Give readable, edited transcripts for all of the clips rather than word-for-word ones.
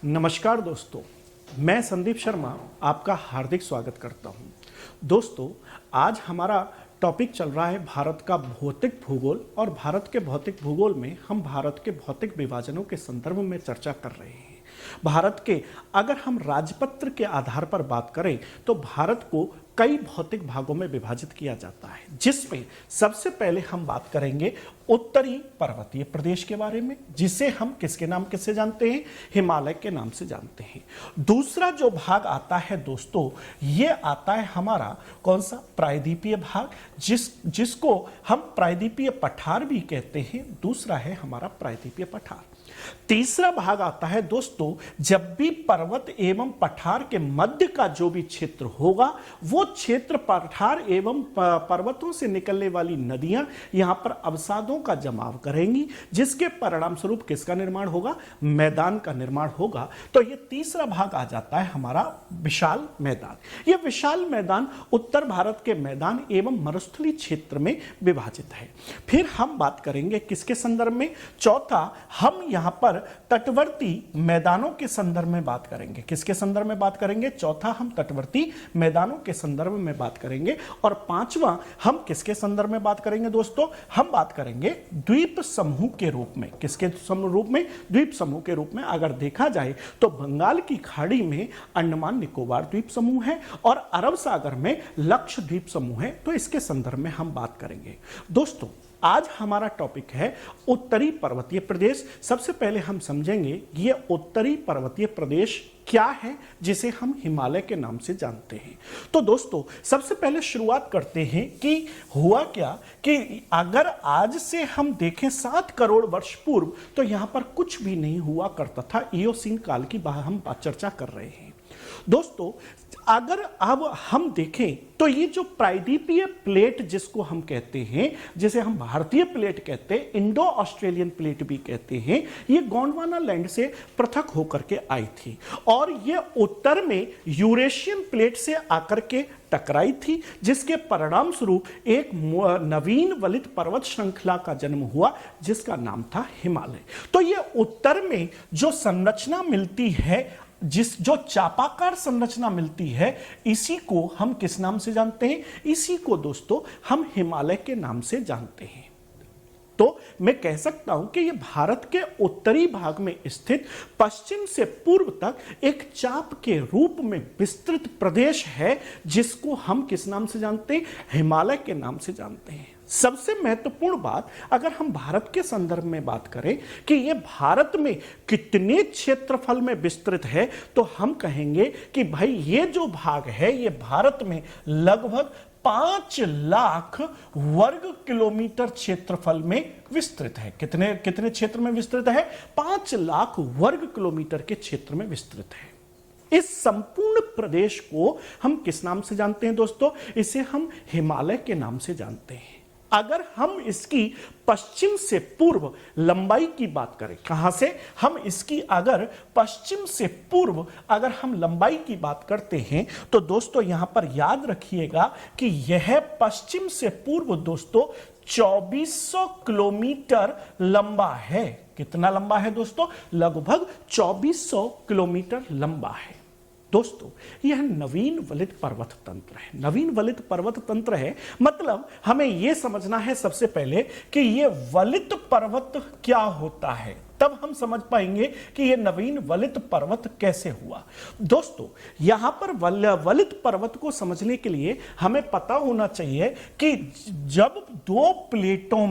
नमस्कार दोस्तों, मैं संदीप शर्मा आपका हार्दिक स्वागत करता हूं। दोस्तों, आज हमारा टॉपिक चल रहा है भारत का भौतिक भूगोल और भारत के भौतिक भूगोल में हम भारत के भौतिक विभाजनों के संदर्भ में चर्चा कर रहे हैं। भारत के अगर हम राजपत्र के आधार पर बात करें तो भारत को कई भौतिक भागों में विभाजित किया जाता है, जिसमें सबसे पहले हम बात करेंगे उत्तरी पर्वतीय प्रदेश के बारे में, जिसे हम किसके नाम से जानते हैं? हिमालय के नाम से जानते हैं। दूसरा जो भाग आता है दोस्तों, ये आता है हमारा कौन सा? प्रायद्वीपीय भाग, जिसको हम प्रायद्वीपीय पठार भी कहते हैं। दूसरा है हमारा प्रायद्वीपीय पठार। तीसरा भाग आता है दोस्तों, जब भी पर्वत एवं पठार के मध्य का जो भी क्षेत्र होगा, वो क्षेत्र पठार एवं पर्वतों से निकलने वाली नदियां यहां पर अवसादों का जमाव करेंगी, जिसके परिणाम स्वरूप किसका निर्माण होगा? मैदान का निर्माण होगा। तो ये तीसरा भाग आ जाता है हमारा विशाल मैदान। यह विशाल मैदान उत्तर भारत के मैदान एवं मरुस्थलीय क्षेत्र में विभाजित है। फिर हम बात करेंगे किसके संदर्भ में? चौथा, हम यहां पर तटवर्ती मैदानों के संदर्भ में बात करेंगे। किसके संदर्भ में बात करेंगे? चौथा, हम तटवर्ती मैदानों के संदर्भ में बात करेंगे। और पांचवा, हम किसके संदर्भ में बात करेंगे दोस्तों? हम बात करेंगे द्वीप समूह के रूप में। किसके रूप में? द्वीप समूह के रूप में। अगर देखा जाए तो बंगाल की खाड़ी में अंडमान निकोबार द्वीप समूह है और अरब सागर में लक्षद्वीप समूह है। तो इसके संदर्भ में हम बात करेंगे। दोस्तों, आज हमारा टॉपिक है उत्तरी पर्वतीय प्रदेश। सबसे पहले हम समझेंगे ये उत्तरी पर्वतीय प्रदेश क्या है, जिसे हम हिमालय के नाम से जानते हैं। तो दोस्तों, सबसे पहले शुरुआत करते हैं कि हुआ क्या कि अगर आज से हम देखें 7 करोड़ वर्ष पूर्व, तो यहां पर कुछ भी नहीं हुआ करता था। इयोसीन काल की हम चर्चा कर रहे हैं। दोस्तों, अगर अब हम देखें तो ये जो प्रायद्वीपीय प्लेट जिसको हम कहते हैं, जिसे हम भारतीय प्लेट कहते हैं, इंडो ऑस्ट्रेलियन प्लेट भी कहते हैं, ये गोंडवाना लैंड से पृथक होकर के आई थी और ये उत्तर में यूरेशियन प्लेट से आकर के टकराई थी, जिसके परिणाम स्वरूप एक नवीन वलित पर्वत श्रृंखला का जन्म हुआ, जिसका नाम था हिमालय। तो ये उत्तर में जो संरचना मिलती है, जो चापाकार संरचना मिलती है, इसी को हम किस नाम से जानते हैं? इसी को दोस्तों हम हिमालय के नाम से जानते हैं। तो मैं कह सकता हूं कि यह भारत के उत्तरी भाग में स्थित पश्चिम से पूर्व तक एक चाप के रूप में विस्तृत प्रदेश है, जिसको हम किस नाम से जानते हैं? हिमालय के नाम से जानते हैं। सबसे महत्वपूर्ण बात, अगर हम भारत के संदर्भ में बात करें कि यह भारत में कितने क्षेत्रफल में विस्तृत है, तो हम कहेंगे कि भाई ये जो भाग है, ये भारत में लगभग 5 लाख वर्ग किलोमीटर क्षेत्रफल में विस्तृत है। कितने क्षेत्र में विस्तृत है? 5 लाख वर्ग किलोमीटर के क्षेत्र में विस्तृत है। इस संपूर्ण प्रदेश को हम किस नाम से जानते हैं दोस्तों? इसे हम हिमालय के नाम से जानते हैं। अगर हम इसकी पश्चिम से पूर्व लंबाई की बात करें, कहां से? हम इसकी अगर पश्चिम से पूर्व अगर हम लंबाई की बात करते हैं, तो दोस्तों यहां पर याद रखिएगा कि यह पश्चिम से पूर्व दोस्तों 2400 किलोमीटर लंबा है। कितना लंबा है दोस्तों? लगभग 2400 किलोमीटर लंबा है। दोस्तों, यह नवीन वलित पर्वत तंत्र है। नवीन वलित पर्वत तंत्र है मतलब हमें यह समझना है सबसे पहले कि यह वलित पर्वत क्या होता है, तब हम समझ पाएंगे कि यह नवीन वलित पर्वत कैसे हुआ। दोस्तों, यहां पर वलित पर्वत को समझने के लिए हमें पता होना चाहिए कि जब दो प्लेटों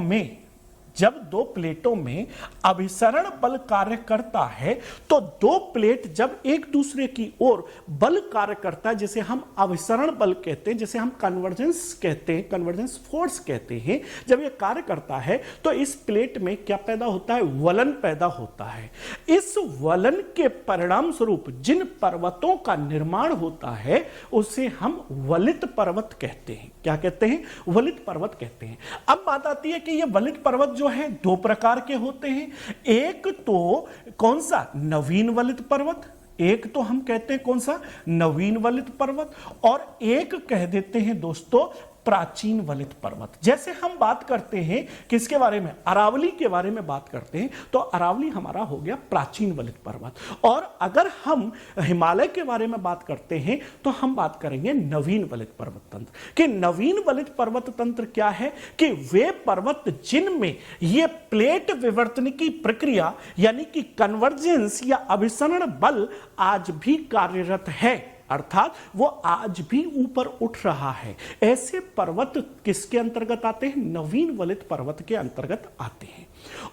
में अभिसरण बल कार्य करता है, तो दो प्लेट जब एक दूसरे की ओर बल कार्य करता है, जिसे हम अभिसरण बल कहते हैं, जिसे हम कन्वर्जेंस कहते हैं, कन्वर्जेंस फोर्स कहते हैं, जब यह कार्य करता है तो इस प्लेट में क्या पैदा होता है? वलन पैदा होता है। इस वलन के परिणाम स्वरूप जिन पर्वतों का निर्माण होता है, उसे हम वलित पर्वत कहते हैं। क्या कहते हैं? वलित पर्वत कहते हैं। अब बात आती है कि यह वलित पर्वत जो है 2 प्रकार के होते हैं। एक तो कौन सा? नवीन वलित पर्वत। एक तो हम कहते हैं कौन सा? नवीन वलित पर्वत। और एक कह देते हैं दोस्तों प्राचीन वलित पर्वत। जैसे हम बात करते हैं किसके बारे में, अरावली के बारे में बात करते हैं, तो अरावली हमारा हो गया प्राचीन वलित पर्वत। और अगर हम हिमालय के बारे में बात करते हैं तो हम बात करेंगे नवीन वलित पर्वत तंत्र। कि नवीन वलित पर्वत तंत्र क्या है, कि वे पर्वत जिनमें ये प्लेट विवर्तन की प्रक्रिया यानी कि कन्वर्जेंस या अभिसरण बल आज भी कार्यरत है, अर्थात वो आज भी ऊपर उठ रहा है। ऐसे पर्वत किसके अंतर्गत आते हैं, नवीन वलित पर्वत के अंतर्गत आते हैं।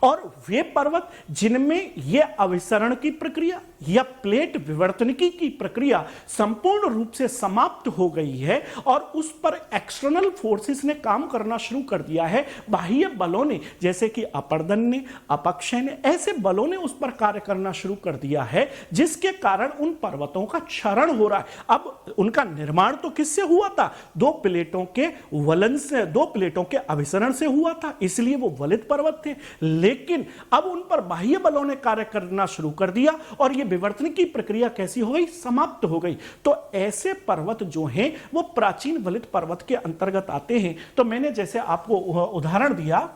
और वे पर्वत जिनमें यह अभिसरण की प्रक्रिया या प्लेट विवर्तनिकी की प्रक्रिया संपूर्ण रूप से समाप्त हो गई है और उस पर एक्सटर्नल फोर्सेस ने काम करना शुरू कर दिया है, बाह्य बलों ने, जैसे कि अपर्दन ने, अपक्षय ने, ऐसे बलों ने उस पर कार्य करना शुरू कर दिया है, जिसके कारण उन पर्वतों का क्षरण हो रहा है। अब उनका निर्माण तो किससे हुआ था, दो प्लेटों के वलन से, दो प्लेटों के अभिसरण से हुआ था, इसलिए वो वलित पर्वत थे। लेकिन अब उन पर बाह्य बलों ने कार्य करना शुरू कर दिया और यह विवर्तन की प्रक्रिया कैसी हो गई, समाप्त हो गई। तो ऐसे पर्वत जो हैं वो प्राचीन वलित पर्वत के अंतर्गत आते हैं। तो मैंने जैसे आपको उदाहरण दिया,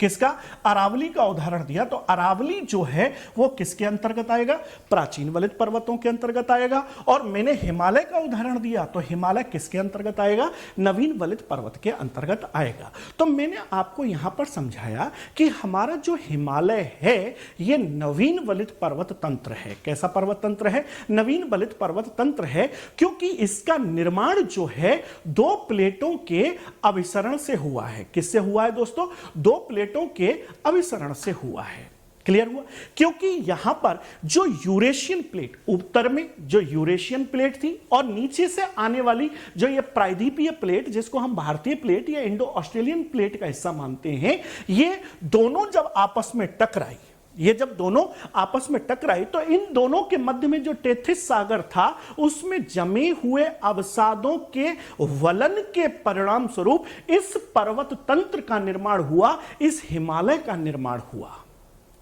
किसका, अरावली का उदाहरण दिया, तो अरावली जो है वो किसके अंतर्गत आएगा, प्राचीन वलित पर्वतों के अंतर्गत आएगा। और मैंने हिमालय का उदाहरण दिया, तो हिमालय किसके अंतर्गत आएगा, नवीन वलित पर्वत के अंतर्गत आएगा। तो मैंने आपको यहां पर समझाया कि हमारा जो हिमालय है ये नवीन वलित पर्वत तंत्र है। कैसा पर्वत तंत्र है, नवीन वलित पर्वत तंत्र है, क्योंकि इसका निर्माण जो है दो प्लेटों के अभिसरण से हुआ है। किससे हुआ है दोस्तों, दो प्लेटों के अभिसरण से हुआ है। क्लियर हुआ, क्योंकि यहां पर जो यूरेशियन प्लेट, उत्तर में जो यूरेशियन प्लेट थी और नीचे से आने वाली जो ये प्रायद्वीपीय प्लेट, जिसको हम भारतीय प्लेट या इंडो ऑस्ट्रेलियन प्लेट का हिस्सा मानते हैं, ये दोनों जब आपस में टकराई, ये जब दोनों आपस में टकराई तो इन दोनों के मध्य में जो टेथिस सागर था उसमें जमे हुए अवसादों के वलन के परिणाम स्वरूप इस पर्वत तंत्र का निर्माण हुआ, इस हिमालय का निर्माण हुआ।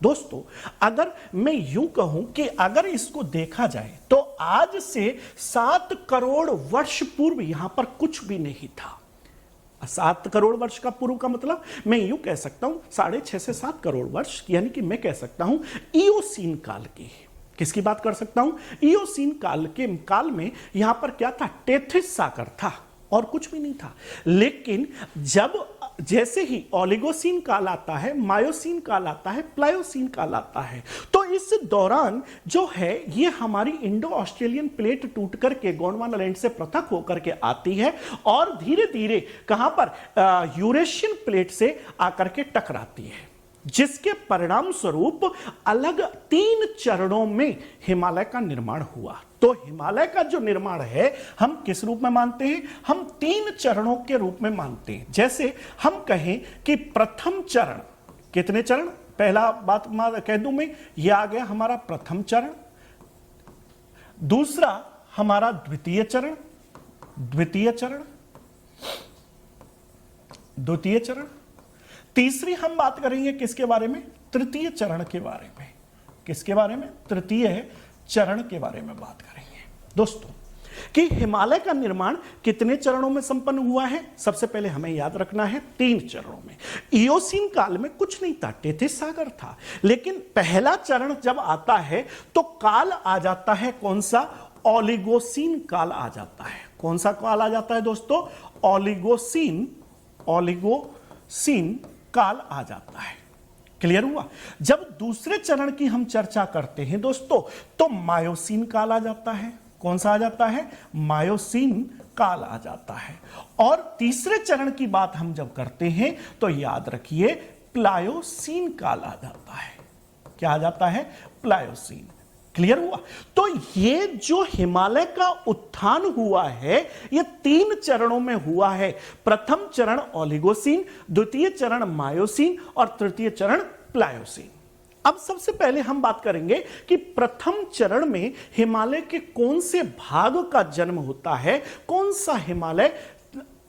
दोस्तों, अगर मैं यूं कहूं कि अगर इसको देखा जाए तो आज से 7 करोड़ वर्ष पूर्व यहां पर कुछ भी नहीं था। 7 करोड़ वर्ष का पूर्व का मतलब मैं यूं कह सकता हूं 6.5 से 7 करोड़ वर्ष, यानी कि मैं कह सकता हूं इयोसीन काल की। किसकी बात कर सकता हूं, इयोसीन काल में यहां पर क्या था, टेथिस सागर था और कुछ भी नहीं था। लेकिन जब जैसे ही ओलिगोसीन काल आता है, मायोसीन काल आता है, प्लायोसीन काल आता है, तो इस दौरान जो है ये हमारी इंडो ऑस्ट्रेलियन प्लेट टूट करके गोंडवाना लैंड से पृथक होकर के आती है और धीरे धीरे कहां पर, यूरेशियन प्लेट से आकर के टकराती है, जिसके परिणाम स्वरूप अलग 3 चरणों में हिमालय का निर्माण हुआ। तो हिमालय का जो निर्माण है हम किस रूप में मानते हैं, हम 3 चरणों के रूप में मानते हैं। जैसे हम कहें कि प्रथम चरण, कितने चरण, पहला बात कह दूं मैं, यह आ गया हमारा प्रथम चरण, दूसरा हमारा द्वितीय चरण, द्वितीय चरण, द्वितीय चरण, तीसरी हम बात करेंगे किसके बारे में, तृतीय चरण के बारे में। किसके बारे में, तृतीय चरण के बारे में बात करेंगे। दोस्तों, कि हिमालय का निर्माण कितने चरणों में संपन्न हुआ है, सबसे पहले हमें याद रखना है 3 चरणों में। इयोसीन काल में कुछ नहीं था, टेथिस सागर था, लेकिन पहला चरण जब आता है तो काल आ जाता है कौन सा, ओलिगोसीन काल आ जाता है। कौन सा काल आ जाता है दोस्तों, ओलिगोसीन, ओलिगोसीन काल आ जाता है। क्लियर हुआ। जब दूसरे चरण की हम चर्चा करते हैं दोस्तों तो मायोसीन काल आ जाता है। कौन सा आ जाता है, मायोसीन काल आ जाता है। और तीसरे चरण की बात हम जब करते हैं तो याद रखिए प्लायोसीन काल आ जाता है। क्या आ जाता है, प्लायोसीन। क्लियर हुआ। तो ये जो हिमालय का उत्थान हुआ है ये 3 चरणों में हुआ है। प्रथम चरण ओलिगोसीन, द्वितीय चरण मायोसीन और तृतीय चरण प्लायोसीन। अब सबसे पहले हम बात करेंगे कि प्रथम चरण में हिमालय के कौन से भाग का जन्म होता है, कौन सा हिमालय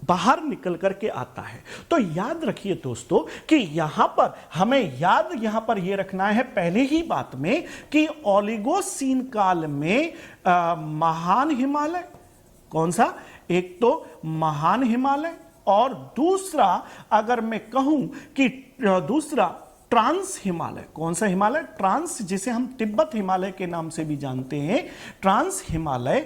बाहर निकल करके आता है। तो याद रखिए दोस्तों कि यहां पर हमें याद यहां पर यह रखना है पहले ही बात में कि ओलिगोसीन काल में महान हिमालय, कौन सा, एक तो महान हिमालय और दूसरा अगर मैं कहूं कि दूसरा ट्रांस हिमालय, कौन सा हिमालय? ट्रांस, जिसे हम तिब्बत हिमालय के नाम से भी जानते हैं, ट्रांस हिमालय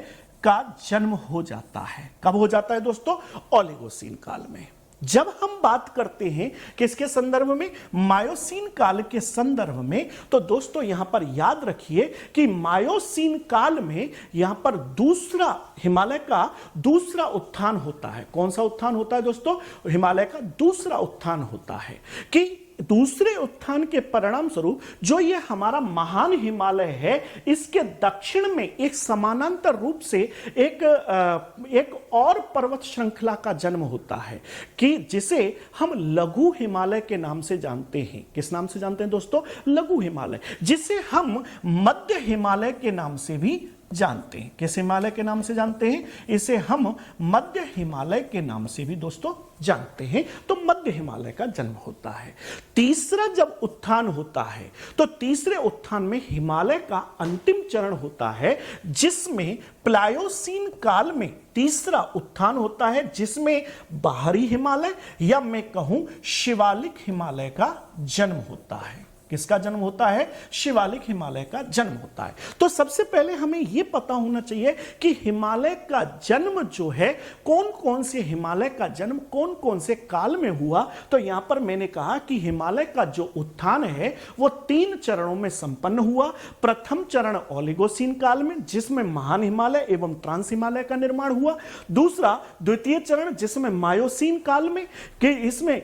का जन्म हो जाता है। कब हो जाता है दोस्तों? ओलिगोसीन काल में। जब हम बात करते हैं किसके संदर्भ में? मायोसीन काल के संदर्भ में, तो दोस्तों यहां पर याद रखिए कि मायोसीन काल में यहां पर दूसरा हिमालय का दूसरा उत्थान होता है। कौन सा उत्थान होता है दोस्तों? हिमालय का दूसरा उत्थान होता है कि दूसरे उत्थान के परिणाम स्वरूप जो ये हमारा महान हिमालय है, इसके दक्षिण में एक समानांतर रूप से एक और पर्वत श्रृंखला का जन्म होता है कि जिसे हम लघु हिमालय के नाम से जानते हैं। किस नाम से जानते हैं दोस्तों? लघु हिमालय, जिसे हम मध्य हिमालय के नाम से भी जानते हैं। किस हिमालय के नाम से जानते हैं? इसे हम मध्य हिमालय के नाम से भी दोस्तों जानते हैं। तो मध्य हिमालय का जन्म होता है। तीसरा जब उत्थान होता है तो तीसरे उत्थान में हिमालय का अंतिम चरण होता है, जिसमें प्लायोसीन काल में तीसरा उत्थान होता है, जिसमें बाहरी हिमालय या मैं कहूं शिवालिक हिमालय का जन्म होता है। किसका जन्म होता है? शिवालिक हिमालय का जन्म होता है। तो सबसे पहले हमें यह पता होना चाहिए कि हिमालय का जन्म जो है, कौन कौन से हिमालय का जन्म कौन कौन से काल में हुआ। तो यहां पर मैंने कहा कि हिमालय का जो उत्थान है वो 3 चरणों में संपन्न हुआ। प्रथम चरण ओलिगोसीन काल में, जिसमें महान हिमालय एवं ट्रांस हिमालय का निर्माण हुआ। दूसरा द्वितीय चरण, जिसमें मायोसीन काल में, कि इसमें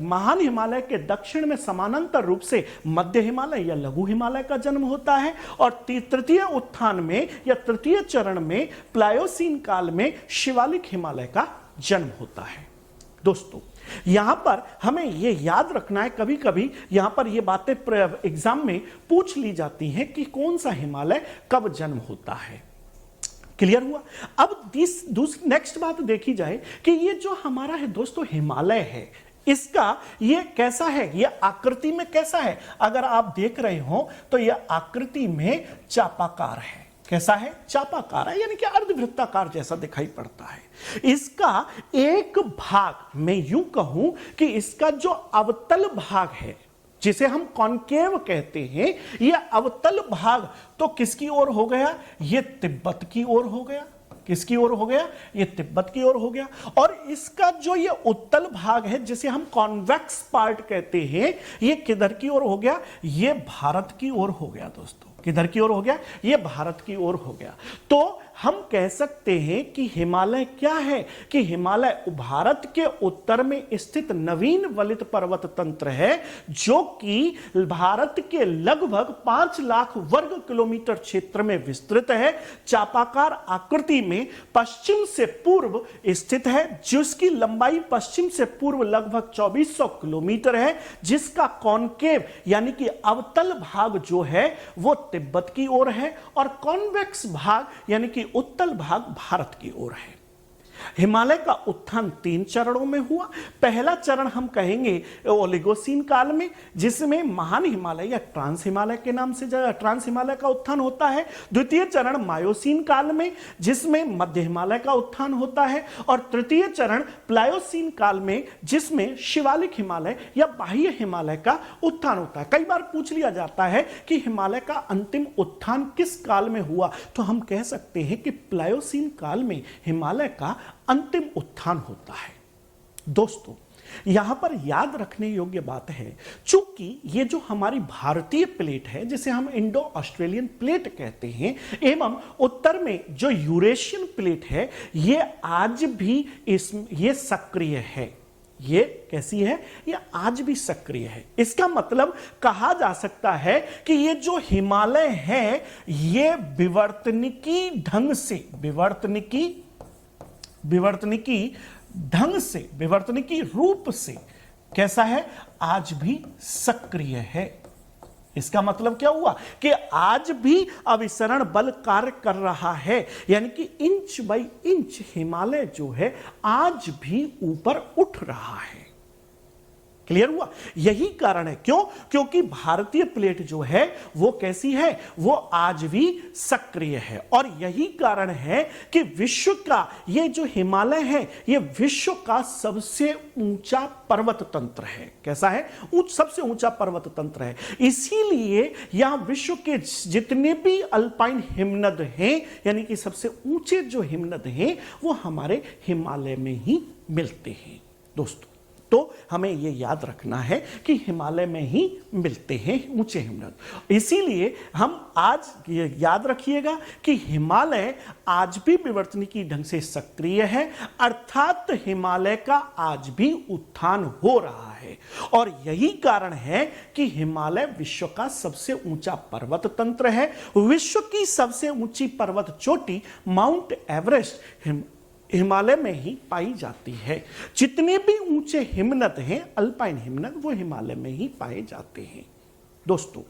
महान हिमालय के दक्षिण में समानांतर रूप से मध्य हिमालय या लघु हिमालय का जन्म होता है। और तृतीय उत्थान में या तृतीय चरण में प्लायोसीन काल में शिवालिक हिमालय का जन्म होता है। दोस्तों यहां पर हमें यह याद रखना है, कभी कभी यहां पर यह बातें एग्जाम में पूछ ली जाती हैं कि कौन सा हिमालय कब जन्म होता है। क्लियर हुआ? अब दूसरी नेक्स्ट बात देखी जाए कि ये जो हमारा है दोस्तों हिमालय है, इसका ये कैसा है? ये आकृति में कैसा है? अगर आप देख रहे हो तो यह आकृति में चापाकार है। कैसा है? चापाकार है, यानी कि अर्धवृत्ताकार जैसा दिखाई पड़ता है। इसका एक भाग, मैं यूं कहूं कि इसका जो अवतल भाग है, जिसे हम कॉनकेव कहते हैं, यह अवतल भाग तो किसकी ओर हो गया? यह तिब्बत की ओर हो गया। किसकी ओर हो गया? ये तिब्बत की ओर हो गया। और इसका जो ये उत्तल भाग है, जिसे हम कॉन्वेक्स पार्ट कहते हैं, ये किधर की ओर हो गया? ये भारत की ओर हो गया दोस्तों। किधर की ओर हो गया? ये भारत की ओर हो गया। तो हम कह सकते हैं कि हिमालय क्या है? कि हिमालय भारत के उत्तर में स्थित नवीन वलित पर्वत तंत्र है, जो कि भारत के लगभग 5 लाख वर्ग किलोमीटर क्षेत्र में विस्तृत है। चापाकार आकृति में पश्चिम से पूर्व स्थित है, जिसकी लंबाई पश्चिम से पूर्व लगभग 2400 किलोमीटर है, जिसका कॉनकेव यानी कि अवतल भाग जो है वो तिब्बत की ओर है, और कॉन्वेक्स भाग यानी कि उत्तल भाग भारत की ओर है। हिमालय का उत्थान 3 चरणों में हुआ। पहला चरण हम कहेंगे ओलिगोसीन काल में, जिसमें महान हिमालय या ट्रांस हिमालय के नाम से ट्रांस हिमालय का उत्थान होता है। द्वितीय चरण मायोसीन काल में, जिसमें मध्य हिमालय का उत्थान होता है। और तृतीय चरण प्लायोसीन काल में, जिसमें शिवालिक हिमालय या बाह्य हिमालय का उत्थान होता है। कई बार पूछ लिया जाता है कि हिमालय का अंतिम उत्थान किस काल में हुआ, तो हम कह सकते हैं कि प्लायोसीन काल में हिमालय का अंतिम उत्थान होता है। दोस्तों यहां पर याद रखने योग्य बात है, चूंकि ये जो हमारी भारतीय प्लेट है, जिसे हम इंडो ऑस्ट्रेलियन प्लेट कहते हैं, एवं उत्तर में जो यूरेशियन प्लेट है, ये आज भी ये सक्रिय है। ये कैसी है? ये आज भी सक्रिय है। इसका मतलब कहा जा सकता है कि ये जो हिमालय है, ये विवर्तनिकी ढंग से विवर्तनिकी रूप से कैसा है? आज भी सक्रिय है। इसका मतलब क्या हुआ? कि आज भी अभिसरण बल कार्य कर रहा है, यानी कि इंच बाई इंच हिमालय जो है आज भी ऊपर उठ रहा है। क्लियर हुआ? यही कारण है। क्यों? क्योंकि भारतीय प्लेट जो है वो कैसी है, वो आज भी सक्रिय है। और यही कारण है कि विश्व का ये जो हिमालय है ये विश्व का सबसे ऊंचा पर्वत तंत्र है। कैसा है? सबसे ऊंचा पर्वत तंत्र है। इसीलिए यहां विश्व के जितने भी अल्पाइन हिमनद हैं, यानी कि सबसे ऊंचे जो हिमनद हैं, वो हमारे हिमालय में ही मिलते हैं दोस्तों। तो हमें यह याद रखना है कि हिमालय में ही मिलते हैं ऊंचे हिमनद। इसीलिए हम आज ये याद रखिएगा कि हिमालय आज भी विवर्तनिकी ढंग से सक्रिय है, अर्थात हिमालय का आज भी उत्थान हो रहा है। और यही कारण है कि हिमालय विश्व का सबसे ऊंचा पर्वत तंत्र है। विश्व की सबसे ऊंची पर्वत चोटी माउंट एवरेस्ट हिमालय में ही पाई जाती है। जितने भी ऊंचे हिमनद हैं, अल्पाइन हिमनद, वो हिमालय में ही पाए जाते हैं दोस्तों।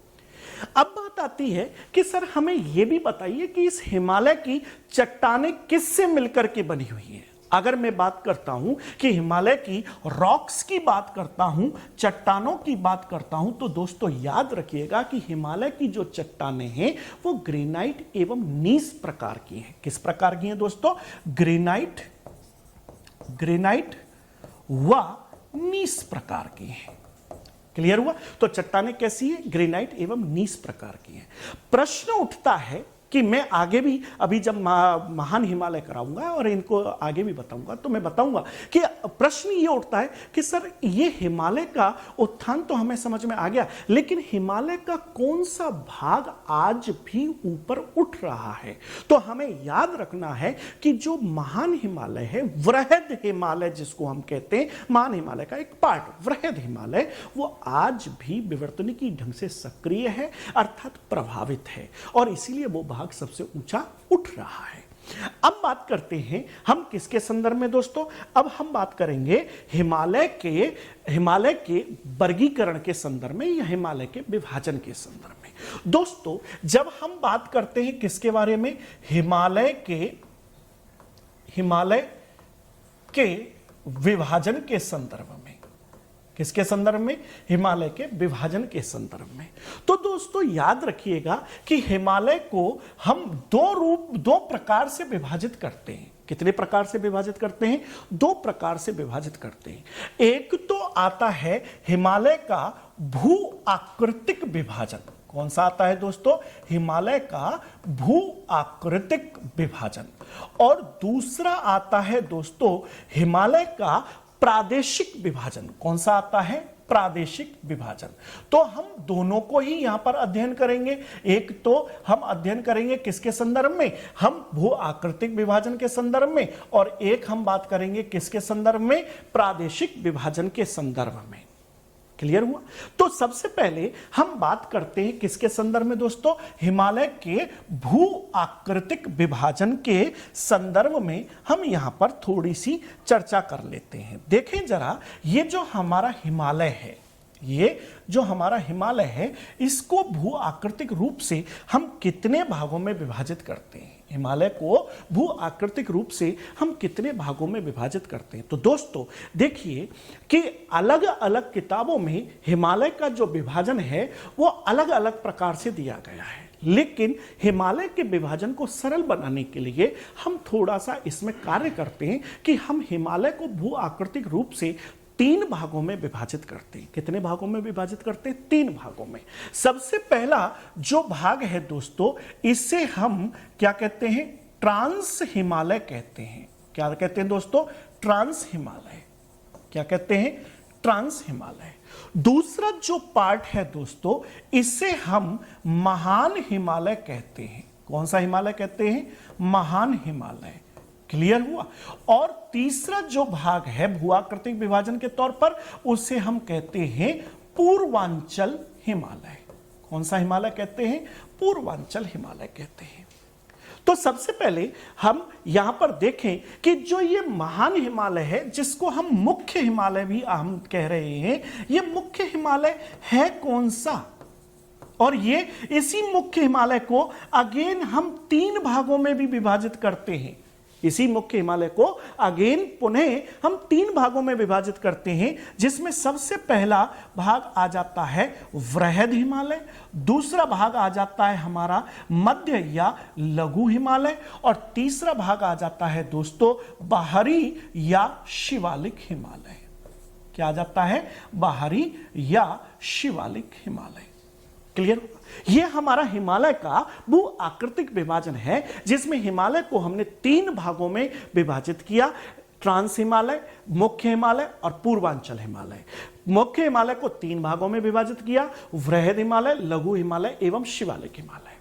अब बात आती है कि सर हमें यह भी बताइए कि इस हिमालय की चट्टानें किससे मिलकर के बनी हुई हैं। अगर मैं बात करता हूं कि हिमालय की रॉक्स की बात करता हूं, चट्टानों की बात करता हूं, तो दोस्तों याद रखिएगा कि हिमालय की जो चट्टानें हैं वो ग्रेनाइट एवं नीस प्रकार की हैं। किस प्रकार की हैं दोस्तों? ग्रेनाइट व नीस प्रकार की हैं। क्लियर हुआ? तो चट्टानें कैसी है? ग्रेनाइट एवं नीस प्रकार की हैं। प्रश्न उठता है कि मैं आगे भी अभी जब महान हिमालय कराऊंगा और इनको आगे भी बताऊंगा तो मैं बताऊंगा कि प्रश्न ये उठता है कि सर ये हिमालय का उत्थान तो हमें समझ में आ गया, लेकिन हिमालय का कौन सा भाग आज भी ऊपर उठ रहा है? तो हमें याद रखना है कि जो महान हिमालय है, वृहद हिमालय जिसको हम कहते हैं, महान हिमालय का एक पार्ट वृहद हिमालय, वो आज भी विवर्तनिकी ढंग से सक्रिय है, अर्थात प्रभावित है, और इसीलिए वो भाग सबसे ऊंचा उठ रहा है। अब बात करते हैं हम किसके संदर्भ में दोस्तों? अब हम बात करेंगे हिमालय के वर्गीकरण के संदर्भ में या हिमालय के विभाजन के संदर्भ में। दोस्तों जब हम बात करते हैं किसके बारे में? हिमालय के विभाजन के संदर्भ में। किसके संदर्भ में? हिमालय के विभाजन के संदर्भ में। तो दोस्तों याद रखिएगा कि हिमालय को हम दो प्रकार से विभाजित करते हैं। कितने प्रकार से विभाजित करते हैं? 2 प्रकार से विभाजित करते हैं। एक तो आता है हिमालय का भू आकृतिक विभाजन। कौन सा आता है दोस्तों? हिमालय का भू आकृतिक विभाजन। और दूसरा आता है दोस्तों हिमालय का प्रादेशिक विभाजन। कौन सा आता है? प्रादेशिक विभाजन। तो हम दोनों को ही यहां पर अध्ययन करेंगे। एक तो हम अध्ययन करेंगे किसके संदर्भ में? हम भू आकृतिक विभाजन के संदर्भ में, और एक हम बात करेंगे किसके संदर्भ में? प्रादेशिक विभाजन के संदर्भ में। क्लियर हुआ? तो सबसे पहले हम बात करते हैं किसके संदर्भ में दोस्तों? हिमालय के भू आकृतिक विभाजन के संदर्भ में हम यहां पर थोड़ी सी चर्चा कर लेते हैं। देखें जरा, ये जो हमारा हिमालय है, इसको भू आकृतिक रूप से हम कितने भागों में विभाजित करते हैं? हिमालय को भू आकृतिक रूप से हम कितने भागों में विभाजित करते हैं? तो दोस्तों देखिए कि अलग अलग किताबों में हिमालय का जो विभाजन है वो अलग अलग प्रकार से दिया गया है, लेकिन हिमालय के विभाजन को सरल बनाने के लिए हम थोड़ा सा इसमें कार्य करते हैं कि हम हिमालय को भू आकृतिक रूप से 3 भागों में विभाजित करते हैं। कितने भागों में विभाजित करते हैं? 3 भागों में। सबसे पहला जो भाग है दोस्तों, इसे हम क्या कहते हैं? ट्रांस हिमालय कहते हैं। क्या कहते हैं दोस्तों? ट्रांस हिमालय। क्या कहते हैं? ट्रांस हिमालय। दूसरा जो पार्ट है दोस्तों, इसे हम महान हिमालय कहते हैं। कौन सा हिमालय कहते हैं? महान हिमालय। क्लियर हुआ? और तीसरा जो भाग है भूआकृतिक विभाजन के तौर पर, उसे हम कहते हैं पूर्वांचल हिमालय। कौन सा हिमालय कहते हैं? पूर्वांचल हिमालय कहते हैं। तो सबसे पहले हम यहां पर देखें कि जो ये महान हिमालय है, जिसको हम मुख्य हिमालय भी हम कह रहे हैं, ये मुख्य हिमालय है कौन सा? और ये इसी मुख्य हिमालय को अगेन हम 3 भागों में भी विभाजित करते हैं। इसी मुख्य हिमालय को अगेन पुनः हम 3 भागों में विभाजित करते हैं, जिसमें सबसे पहला भाग आ जाता है वृहद हिमालय, दूसरा भाग आ जाता है हमारा मध्य या लघु हिमालय, और तीसरा भाग आ जाता है दोस्तों बाहरी या शिवालिक हिमालय। क्या आ जाता है? बाहरी या शिवालिक हिमालय। क्लियर होगा? यह हमारा हिमालय का भू आकृतिक विभाजन है, जिसमें हिमालय को हमने 3 भागों में विभाजित किया, ट्रांस हिमालय, मुख्य हिमालय और पूर्वांचल हिमालय। मुख्य हिमालय को 3 भागों में विभाजित किया, वृहद हिमालय, लघु हिमालय एवं शिवालिक हिमालय।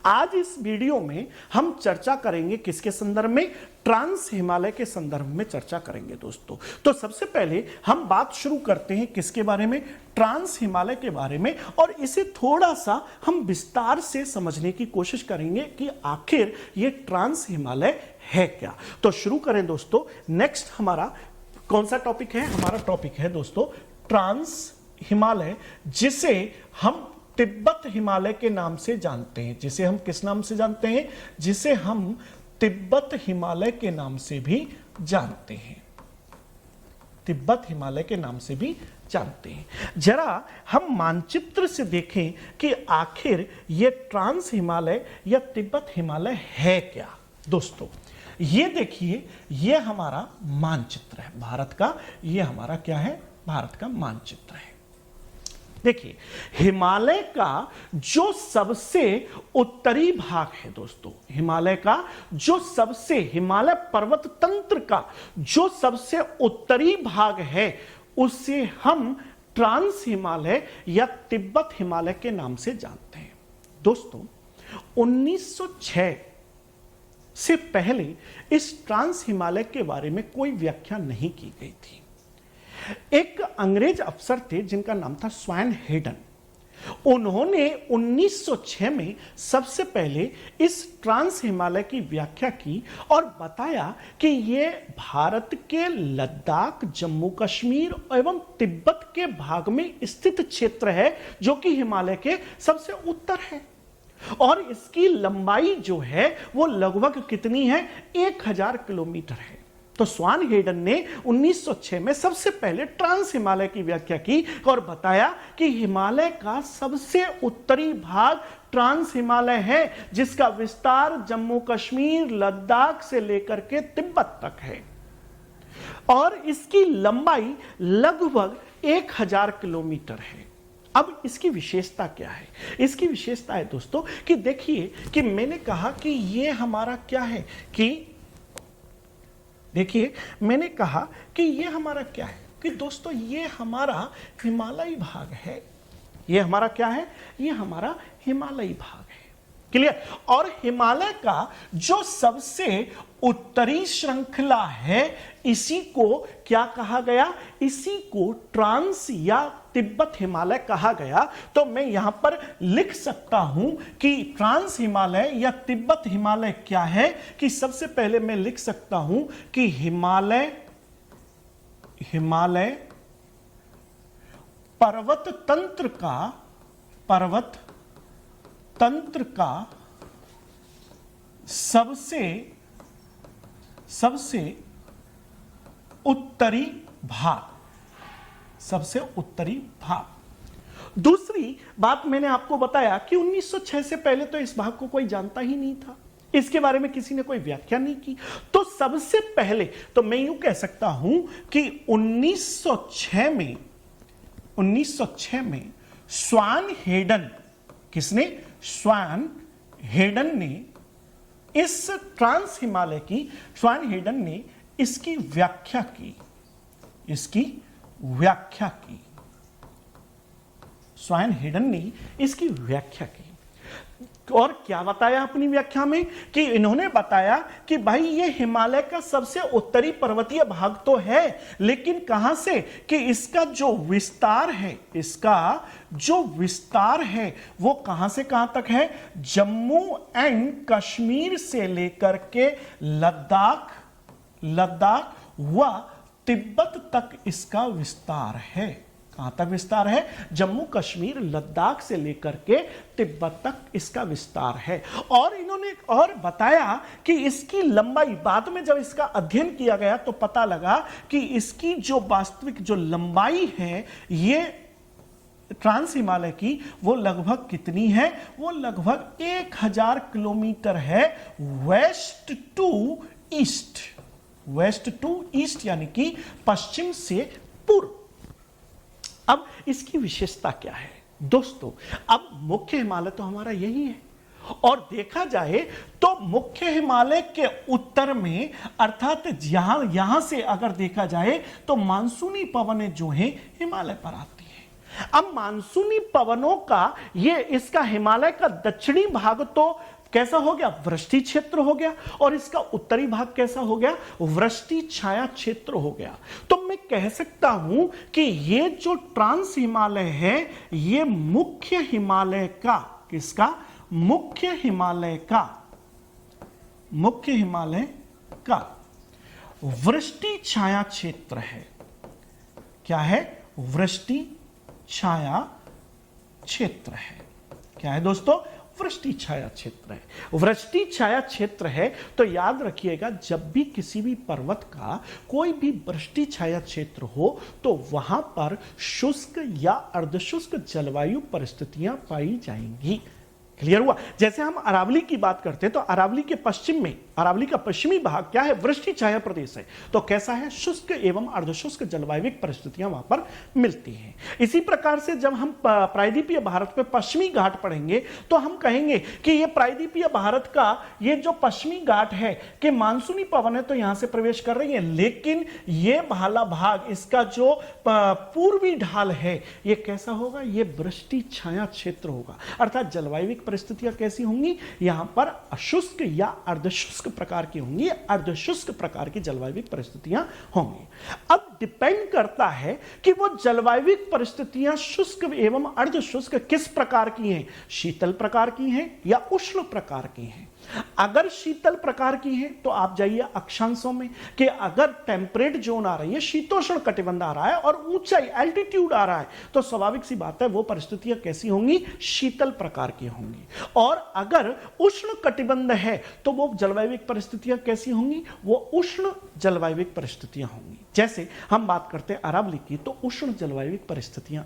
आज इस वीडियो में हम चर्चा करेंगे किसके संदर्भ में? ट्रांस हिमालय के संदर्भ में चर्चा करेंगे दोस्तों। तो सबसे पहले हम बात शुरू करते हैं किसके बारे में? ट्रांस हिमालय के बारे में, और इसे थोड़ा सा हम विस्तार से समझने की कोशिश करेंगे कि आखिर ये ट्रांस हिमालय है क्या। तो शुरू करें दोस्तों। नेक्स्ट हमारा कौन सा टॉपिक है? हमारा टॉपिक है दोस्तों ट्रांस हिमालय, जिसे हम तिब्बत हिमालय के नाम से जानते हैं। जिसे हम किस नाम से जानते हैं? जिसे हम तिब्बत हिमालय के नाम से भी जानते हैं। तिब्बत हिमालय के नाम से भी जानते हैं। जरा हम मानचित्र से देखें कि आखिर ये ट्रांस हिमालय या तिब्बत हिमालय है क्या। दोस्तों ये देखिए, ये हमारा मानचित्र है भारत का। ये हमारा क्या है? भारत का मानचित्र है। देखिए, हिमालय का जो सबसे उत्तरी भाग है दोस्तों, हिमालय का जो सबसे, हिमालय पर्वत तंत्र का जो सबसे उत्तरी भाग है, उसे हम ट्रांस हिमालय या तिब्बत हिमालय के नाम से जानते हैं। दोस्तों 1906 से पहले इस ट्रांस हिमालय के बारे में कोई व्याख्या नहीं की गई थी। एक अंग्रेज अफसर थे जिनका नाम था स्वैन हेडन। उन्होंने 1906 में सबसे पहले इस ट्रांस हिमालय की व्याख्या की और बताया कि यह भारत के लद्दाख, जम्मू कश्मीर एवं तिब्बत के भाग में स्थित क्षेत्र है, जो कि हिमालय के सबसे उत्तर है। और इसकी लंबाई जो है वो लगभग कितनी है? 1000 किलोमीटर है। तो स्वैन हेडन ने 1906 में सबसे पहले ट्रांस हिमालय की व्याख्या की और बताया कि हिमालय का सबसे उत्तरी भाग ट्रांस हिमालय है, जिसका विस्तार जम्मू कश्मीर, लद्दाख से लेकर के तिब्बत तक है, और इसकी लंबाई लगभग 1000 किलोमीटर है। अब इसकी विशेषता क्या है? इसकी विशेषता है दोस्तों कि देखिए कि मैंने कहा कि ये हमारा क्या है, कि देखिए मैंने कहा कि ये हमारा क्या है, कि दोस्तों ये हमारा हिमालयी भाग है। ये हमारा क्या है? ये हमारा हिमालयी भाग है। क्लियर? और हिमालय का जो सबसे उत्तरी श्रृंखला है, इसी को क्या कहा गया? इसी को ट्रांस या तिब्बत हिमालय कहा गया। तो मैं यहां पर लिख सकता हूं कि ट्रांस हिमालय या तिब्बत हिमालय क्या है, कि सबसे पहले मैं लिख सकता हूं कि हिमालय पर्वत तंत्र का सबसे उत्तरी भाग, सबसे उत्तरी भाग। दूसरी बात मैंने आपको बताया कि 1906 से पहले तो इस भाग को कोई जानता ही नहीं था, इसके बारे में किसी ने कोई व्याख्या नहीं की। तो सबसे पहले तो मैं यूं कह सकता हूं कि 1906 में स्वैन हेडन, किसने? स्वैन हेडन ने इस ट्रांस हिमालय की, स्वैन हेडन ने इसकी व्याख्या की, स्वैन हेडन ने इसकी व्याख्या की। और क्या बताया अपनी व्याख्या में? कि इन्होंने बताया कि भाई ये हिमालय का सबसे उत्तरी पर्वतीय भाग तो है, लेकिन कहां से? कि इसका जो विस्तार है वो कहां से कहां तक है? जम्मू एंड कश्मीर से लेकर के लद्दाख व तिब्बत तक इसका विस्तार है। कहां तक विस्तार है? जम्मू कश्मीर लद्दाख से लेकर के तिब्बत तक इसका विस्तार है। और इन्होंने और बताया कि इसकी लंबाई, बाद में जब इसका अध्ययन किया गया तो पता लगा कि इसकी जो वास्तविक जो लंबाई है ये ट्रांस हिमालय की, वो लगभग कितनी है? वो लगभग 1000 किलोमीटर है west to east, west to east यानी कि पश्चिम से पूर्व। अब इसकी विशेषता क्या है दोस्तों? अब मुख्य हिमालय तो हमारा यही है, और देखा जाए तो मुख्य हिमालय के उत्तर में, अर्थात यहां से अगर देखा जाए तो मानसूनी पवनें जो हैं हिमालय पर आती हैं। अब मानसूनी पवनों का ये इसका हिमालय का दक्षिणी भाग तो कैसा हो गया? वृष्टि क्षेत्र हो गया, और इसका उत्तरी भाग कैसा हो गया? वृष्टि छाया क्षेत्र हो गया। तो मैं कह सकता हूं कि ये जो ट्रांस हिमालय है ये मुख्य हिमालय का, किसका? मुख्य हिमालय का, मुख्य हिमालय का वृष्टि छाया क्षेत्र है। क्या है? वृष्टि छाया क्षेत्र है। क्या है दोस्तों? वृष्टि छाया क्षेत्र है। वृष्टि छाया क्षेत्र है तो याद रखिएगा, जब भी किसी भी पर्वत का कोई भी वृष्टि छाया क्षेत्र हो तो वहां पर शुष्क या अर्धशुष्क जलवायु परिस्थितियां पाई जाएंगी। क्लियर हुआ? जैसे हम अरावली की बात करते हैं तो अरावली के पश्चिम में, अरावली का पश्चिमी भाग क्या है? वृष्टि छाया प्रदेश है। तो कैसा है? शुष्क एवं अर्धशुष्क जलवायु परिस्थितियां वहां पर मिलती हैं। इसी प्रकार से जब हम प्रायद्वीपीय भारत पे पश्चिमी घाट पढ़ेंगे तो हम कहेंगे कि ये प्रायद्वीपीय भारत का ये जो पश्चिमी घाट है कि मानसूनी पवनें तो यहां से प्रवेश कर रही है, लेकिन ये भाला भाग, इसका जो पूर्वी ढाल है, ये कैसा होगा? ये वृष्टि छाया क्षेत्र होगा। अर्थात जलवायु परिस्थितियां कैसी होंगी? यहां पर अशुष्क या अर्धशुष्क प्रकार की होंगी, अर्धशुष्क प्रकार की जलवायु परिस्थितियां होंगी। अब डिपेंड करता है कि वो जलवायु परिस्थितियां शुष्क एवं अर्धशुष्क किस प्रकार की हैं, शीतल प्रकार की हैं या उष्ण प्रकार की हैं। अगर शीतल प्रकार की है तो आप जाइए अक्षांशों में कि अगर टेम्परेट जोन आ रही है, शीतोष्ण कटिबंध आ रहा है और ऊंचाई एल्टीट्यूड आ रहा है, तो स्वाभाविक सी बात है वो परिस्थितियां कैसी होंगी? शीतल प्रकार की होंगी। और अगर उष्ण कटिबंध है तो वो जलवायु परिस्थितियां कैसी होंगी? वो उष्ण जलवायु परिस्थितियां होंगी। जैसे हम बात करते हैं अरावली की तो उष्ण जलवायु परिस्थितियां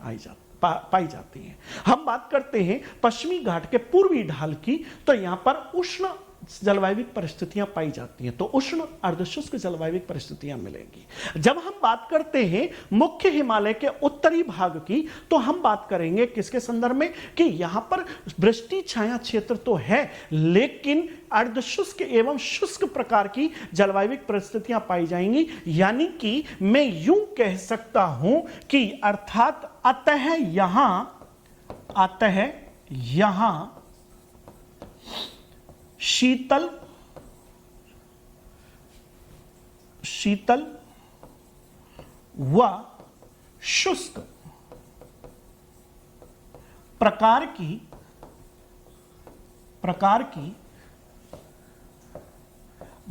पाई जाती हैं। हम बात करते हैं पश्चिमी घाट के पूर्वी ढाल की तो यहां पर उष्ण जलवायु परिस्थितियां पाई जाती हैं, तो उष्ण अर्धशुष्क जलवायु परिस्थितियां मिलेंगी। जब हम बात करते हैं मुख्य हिमालय के उत्तरी भाग की तो हम बात करेंगे किसके संदर्भ में? कि यहां पर वृष्टि छाया क्षेत्र तो है लेकिन अर्धशुष्क एवं शुष्क प्रकार की जलवायु परिस्थितियां पाई जाएंगी। यानी कि मैं यूं कह सकता हूं कि अर्थात अतः यहां शीतल व शुष्क प्रकार की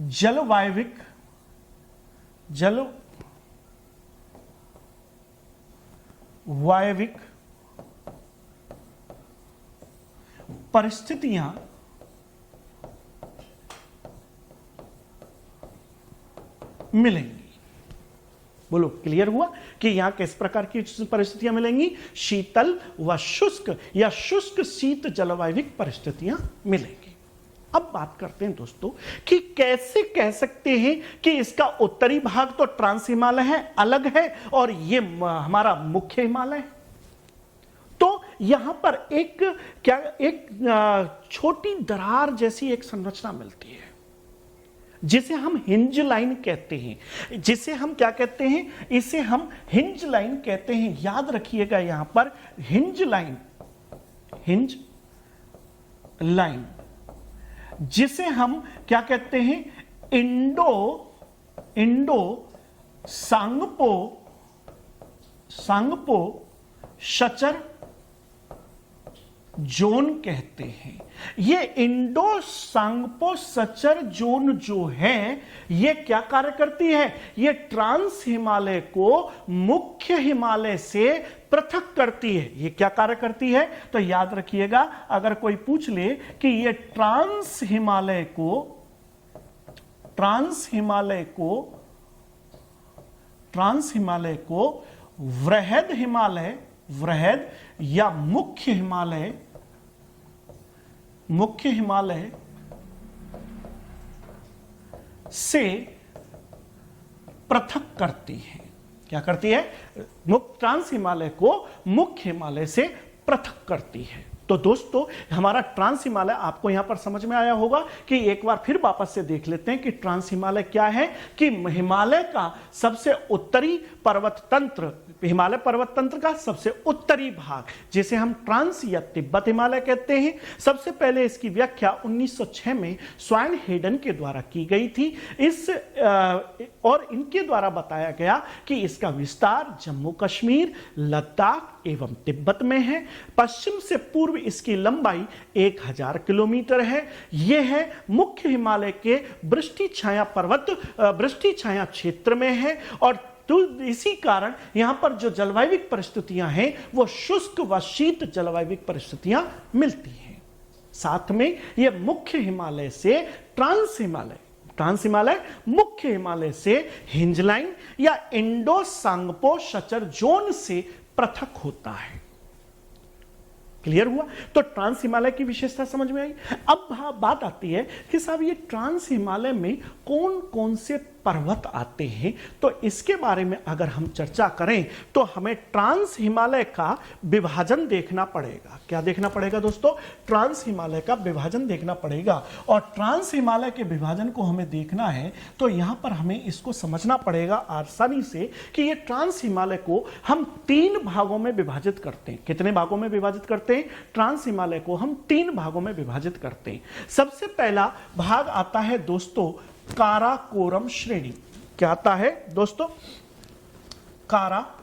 जलवायविक परिस्थितियां मिलेंगी। बोलो, क्लियर हुआ कि यहां किस प्रकार की परिस्थितियां मिलेंगी? शीतल व शुष्क या शुष्क शीत जलवायविक परिस्थितियां मिलेंगी। अब बात करते हैं दोस्तों कि कैसे कह सकते हैं कि इसका उत्तरी भाग तो ट्रांस हिमालय है, अलग है, और ये हमारा मुख्य हिमालय है। तो यहां पर एक छोटी दरार जैसी एक संरचना मिलती है जिसे हम हिंज लाइन कहते हैं। जिसे हम क्या कहते हैं? इसे हम हिंज लाइन कहते हैं। याद रखिएगा यहां पर हिंज लाइन जिसे हम क्या कहते हैं? इंडो सांगपो शचर जोन कहते हैं। ये इंडो सांगपो सचर जोन जो है ये क्या कार्य करती है? ये ट्रांस हिमालय को मुख्य हिमालय से पृथक करती है। ये क्या कार्य करती है? तो याद रखिएगा, अगर कोई पूछ ले कि ये ट्रांस हिमालय को वृहद या मुख्य हिमालय से पृथक करती है। क्या करती है? ट्रांस हिमालय को मुख्य हिमालय से पृथक करती है। तो दोस्तों हमारा ट्रांस हिमालय आपको यहां पर समझ में आया होगा कि एक बार फिर वापस से देख लेते हैं कि ट्रांस हिमालय क्या है। कि हिमालय का सबसे उत्तरी पर्वत तंत्र, हिमालय पर्वत तंत्र का सबसे उत्तरी भाग, जिसे हम ट्रांस या तिब्बत हिमालय कहते हैं। सबसे पहले इसकी व्याख्या 1906 में स्वर्ण हेडन के द्वारा की गई थी। और इनके द्वारा बताया गया कि इसका विस्तार जम्मू कश्मीर, लद्दाख एवं तिब्बत में है। पश्चिम से पूर्व इसकी लंबाई 1000 किलोमीटर है। यह है मुख्य हिमालय के वृष्टि छाया क्षेत्र में है। और तो इसी कारण यहां पर जो जलवायविक परिस्थितियां हैं वो शुष्क व शीत जलवायविक परिस्थितियां मिलती हैं। साथ में यह मुख्य हिमालय से ट्रांस हिमालय मुख्य हिमालय से हिंजलाइन या इंडो सांगपो सचर जोन से पृथक होता है। क्लियर हुआ? तो ट्रांस हिमालय की विशेषता समझ में आई। अब बात आती है कि साहब ये ट्रांस हिमालय में कौन कौन से पर्वत आते हैं। तो इसके बारे में अगर हम चर्चा करें तो हमें ट्रांस हिमालय का विभाजन देखना पड़ेगा। क्या देखना पड़ेगा दोस्तों? ट्रांस हिमालय का विभाजन देखना पड़ेगा। और ट्रांस हिमालय के विभाजन को हमें देखना है तो यहां पर हमें इसको समझना पड़ेगा आसानी से कि ये ट्रांस हिमालय को हम 3 भागों में विभाजित करते हैं। कितने भागों में विभाजित करते हैं? ट्रांस हिमालय को हम 3 भागों में विभाजित करते हैं। सबसे पहला भाग आता है दोस्तों काराकोरम श्रेणी। क्या आता है दोस्तों? काराकोरम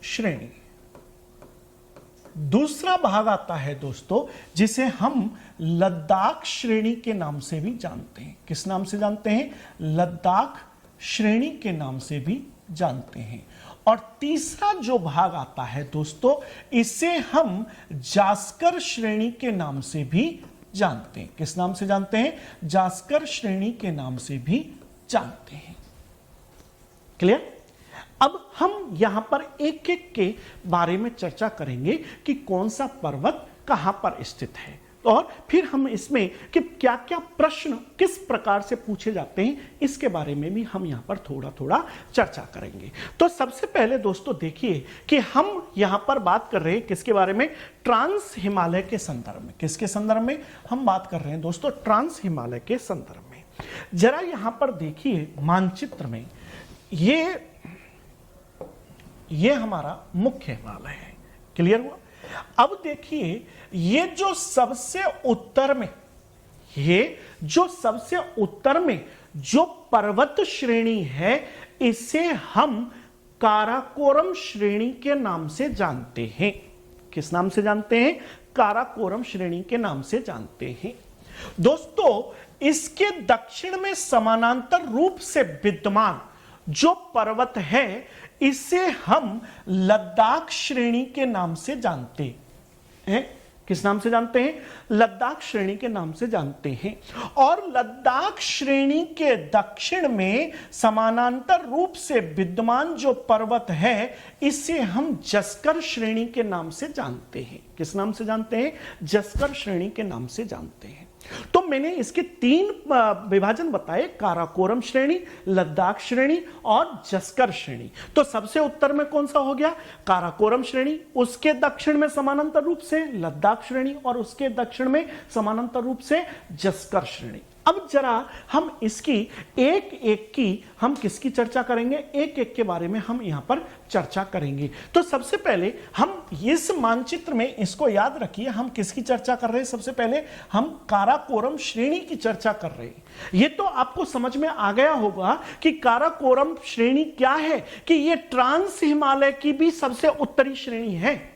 श्रेणी। दूसरा भाग आता है दोस्तों जिसे हम लद्दाख श्रेणी के नाम से भी जानते हैं। किस नाम से जानते हैं? लद्दाख श्रेणी के नाम से भी जानते हैं। और तीसरा जो भाग आता है दोस्तों इसे हम जास्कर श्रेणी के नाम से भी जानते हैं। किस नाम से जानते हैं? जास्कर श्रेणी के नाम से भी जानते हैं। क्लियर? अब हम यहां पर एक एक के बारे में चर्चा करेंगे कि कौन सा पर्वत कहां पर स्थित है और फिर हम इसमें कि क्या क्या प्रश्न किस प्रकार से पूछे जाते हैं इसके बारे में भी हम यहां पर थोड़ा थोड़ा चर्चा करेंगे। तो सबसे पहले दोस्तों देखिए कि हम यहां पर बात कर रहे हैं किसके बारे में? ट्रांस हिमालय के संदर्भ में। किसके संदर्भ में हम बात कर रहे हैं दोस्तों? ट्रांस हिमालय के संदर्भ में। जरा यहां पर देखिए मानचित्र में ये हमारा मुख्य हिमालय है। क्लियर हुआ? अब देखिए ये जो सबसे उत्तर में जो पर्वत श्रेणी है इसे हम काराकोरम श्रेणी के नाम से जानते हैं। किस नाम से जानते हैं? काराकोरम श्रेणी के नाम से जानते हैं। दोस्तों इसके दक्षिण में समानांतर रूप से विद्यमान जो पर्वत है इसे हम लद्दाख श्रेणी के नाम से जानते हैं। किस नाम से जानते हैं? लद्दाख श्रेणी के नाम से जानते हैं। और लद्दाख श्रेणी के दक्षिण में समानांतर रूप से विद्यमान जो पर्वत है इसे हम जस्कर श्रेणी के नाम से जानते हैं। किस नाम से जानते हैं? जस्कर श्रेणी के नाम से जानते हैं। तो मैंने इसके 3 विभाजन बताए, काराकोरम श्रेणी, लद्दाख श्रेणी और जस्कर श्रेणी। तो सबसे उत्तर में कौन सा हो गया? काराकोरम श्रेणी। उसके दक्षिण में समानांतर रूप से लद्दाख श्रेणी और उसके दक्षिण में समानांतर रूप से जस्कर श्रेणी। अब जरा हम इसकी एक एक की हम किसकी चर्चा करेंगे, एक एक के बारे में हम यहां पर चर्चा करेंगे। तो सबसे पहले हम इस मानचित्र में इसको याद रखिए, हम किसकी चर्चा कर रहे हैं, सबसे पहले हम काराकोरम श्रेणी की चर्चा कर रहे हैं। ये तो आपको समझ में आ गया होगा कि काराकोरम श्रेणी क्या है, कि ये ट्रांस हिमालय की भी सबसे उत्तरी श्रेणी है।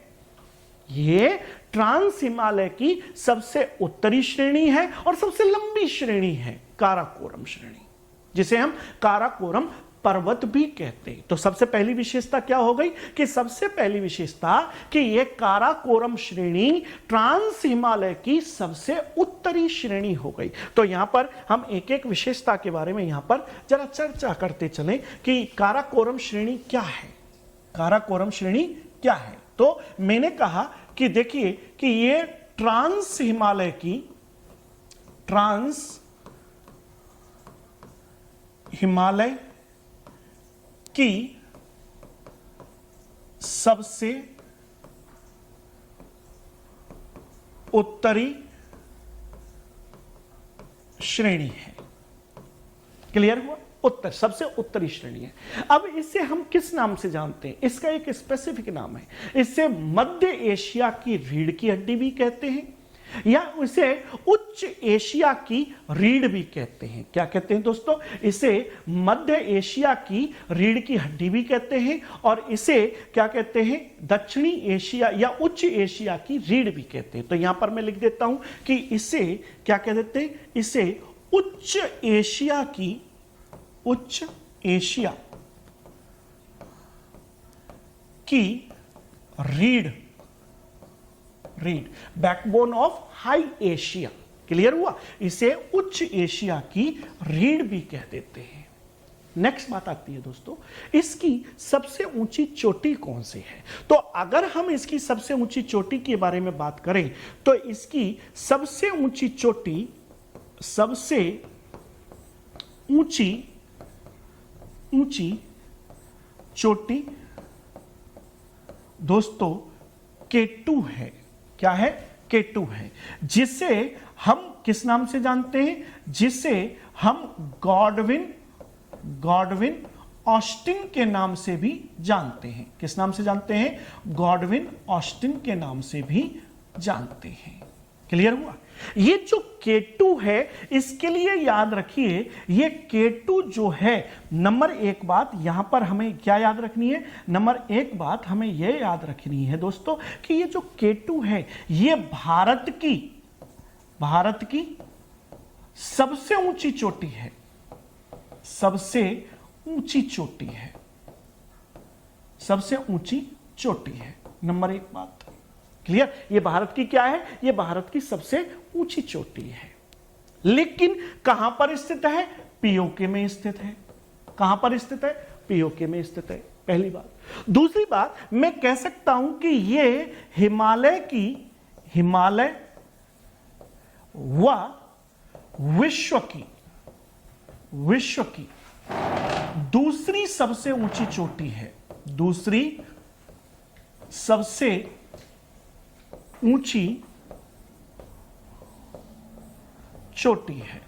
ये ट्रांस हिमालय की सबसे उत्तरी श्रेणी है और सबसे लंबी श्रेणी है काराकोरम श्रेणी, जिसे हम काराकोरम पर्वत भी कहते हैं। तो सबसे पहली विशेषता क्या हो गई, कि सबसे पहली विशेषता कि यह काराकोरम श्रेणी ट्रांस हिमालय की सबसे उत्तरी श्रेणी हो गई। तो यहां पर हम एक एक विशेषता के बारे में यहां पर जरा चर्चा करते चलें कि काराकोरम श्रेणी क्या है, काराकोरम श्रेणी क्या है। तो मैंने कहा कि देखिए कि ये ट्रांस हिमालय की सबसे उत्तरी श्रेणी है। क्लियर हुआ, उत्तर सबसे उत्तरी श्रेणी है। अब इसे हम किस नाम से जानते हैं, इसका एक स्पेसिफिक नाम है, इसे मध्य एशिया की रीढ़ की हड्डी भी कहते हैं, या इसे उच्च एशिया की रीढ़ भी कहते हैं। क्या कहते हैं दोस्तों, इसे मध्य एशिया की रीढ़ की हड्डी भी कहते हैं, और इसे क्या कहते हैं, दक्षिणी एशिया या उच्च एशिया की रीढ़ भी कहते हैं। तो यहां पर मैं लिख देता हूं कि इसे क्या कह देते हैं, इसे उच्च एशिया की रीढ़, backbone of high Asia. Clear हुआ, इसे उच्च एशिया की रीढ़ भी कह देते हैं। नेक्स्ट बात आती है दोस्तों, इसकी सबसे ऊंची चोटी कौन सी है। तो अगर हम इसकी सबसे ऊंची चोटी के बारे में बात करें तो इसकी सबसे ऊंची चोटी, सबसे ऊंची चोटी दोस्तों K2 है। क्या है, K2 है, जिसे हम किस नाम से जानते हैं, जिसे हम गॉडविन ऑस्टिन के नाम से भी जानते हैं। किस नाम से जानते हैं, गॉडविन ऑस्टिन के नाम से भी जानते हैं। क्लियर हुआ, ये जो K2 है इसके लिए याद रखिए, ये K2 जो है, नंबर एक बात यहां पर हमें क्या याद रखनी है, नंबर एक बात हमें यह याद रखनी है दोस्तों कि ये जो K2 है ये भारत की सबसे ऊंची चोटी है, सबसे ऊंची चोटी है। नंबर एक बात क्लियर, ये भारत की क्या है, ये भारत की सबसे ऊंची चोटी है। लेकिन कहां पर स्थित है, पीओके में स्थित है। कहां पर स्थित है, पीओके में स्थित है, पहली बात। दूसरी बात, मैं कह सकता हूं कि ये हिमालय व विश्व की दूसरी सबसे ऊंची चोटी है, दूसरी सबसे ऊंची चोटी है।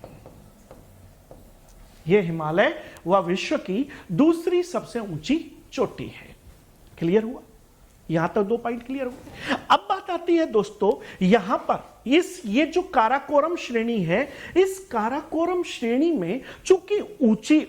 यह हिमालय व विश्व की दूसरी सबसे ऊंची चोटी है। क्लियर हुआ, यहां तक दो पॉइंट क्लियर हुए। अब बात आती है दोस्तों यहां पर ये जो काराकोरम श्रेणी है, इस काराकोरम श्रेणी में चूंकि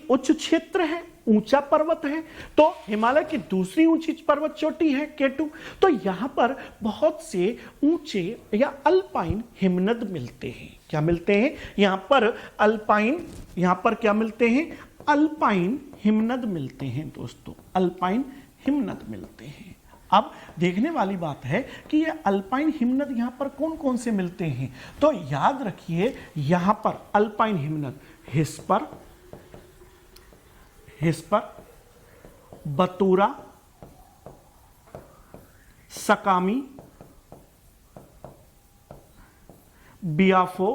उच्च क्षेत्र है, ऊंचा पर्वत है, तो हिमालय की दूसरी ऊंची पर्वत चोटी है K2, तो यहां पर बहुत से ऊंचे या अल्पाइन हिमनद मिलते हैं। क्या मिलते हैं यहां पर, अल्पाइन, यहां पर क्या मिलते हैं, अल्पाइन हिमनद मिलते हैं दोस्तों, अल्पाइन हिमनद मिलते हैं। अब देखने वाली बात है कि ये अल्पाइन हिमनद यहां पर कौन कौन से मिलते हैं। तो याद रखिए यहां पर अल्पाइन हिमनद हिस्पर, बतूरा, सकामी, बियाफो,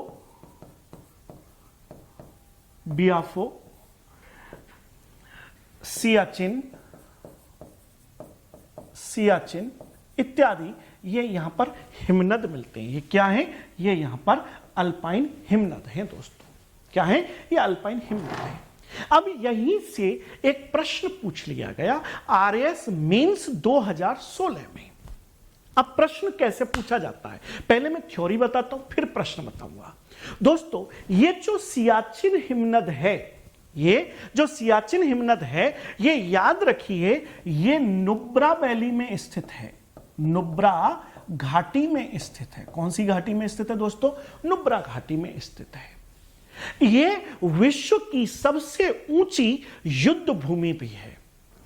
सियाचिन इत्यादि, ये यहां पर हिमनद मिलते हैं। ये क्या है, ये यहां पर अल्पाइन हिमनद हैं दोस्तों। क्या है? ये अल्पाइन हिमनद है। अब यहीं से एक प्रश्न पूछ लिया गया आरएएस मेंस 2016 में। अब प्रश्न कैसे पूछा जाता है, पहले मैं थ्योरी बताता हूं फिर प्रश्न बताऊंगा। दोस्तों, ये जो सियाचिन हिमनद है, ये जो सियाचिन हिमनद है, ये याद रखिए ये नुब्रा वैली में स्थित है, नुब्रा घाटी में स्थित है। कौन सी घाटी में स्थित है दोस्तों? नुब्रा घाटी में स्थित है। ये विश्व की सबसे ऊंची युद्ध भूमि भी है।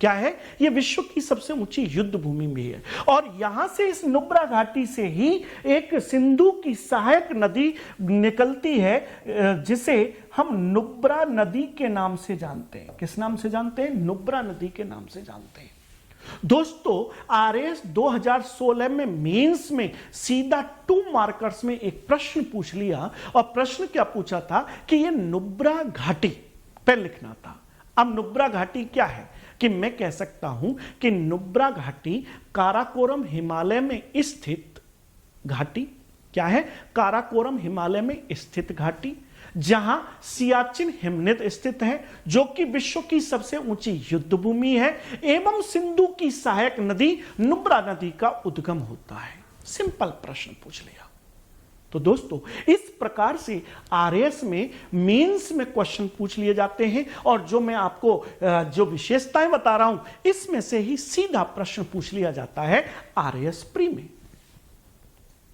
क्या है? ये विश्व की सबसे ऊंची युद्ध भूमि भी है। और यहां से, इस नुब्रा घाटी से ही एक सिंधु की सहायक नदी निकलती है, जिसे हम नुब्रा नदी के नाम से जानते हैं। किस नाम से जानते हैं? नुब्रा नदी के नाम से जानते हैं। दोस्तों, आरएएस 2016 में मेंस में सीधा 2 मार्कर्स में एक प्रश्न पूछ लिया, और प्रश्न क्या पूछा था कि ये नुब्रा घाटी पे लिखना था। अब नुब्रा घाटी क्या है कि मैं कह सकता हूं कि नुब्रा घाटी काराकोरम हिमालय में स्थित घाटी। क्या है? काराकोरम हिमालय में स्थित घाटी, जहां सियाचिन हिमनद स्थित है, जो कि विश्व की सबसे ऊंची युद्ध भूमि है, एवं सिंधु की सहायक नदी नुब्रा नदी का उद्गम होता है। सिंपल प्रश्न पूछ लिया। तो दोस्तों, इस प्रकार से आरएएस में मेंस में क्वेश्चन पूछ लिए जाते हैं, और जो मैं आपको जो विशेषताएं बता रहा हूं, इसमें से ही सीधा प्रश्न पूछ लिया जाता है आरएएस प्री में।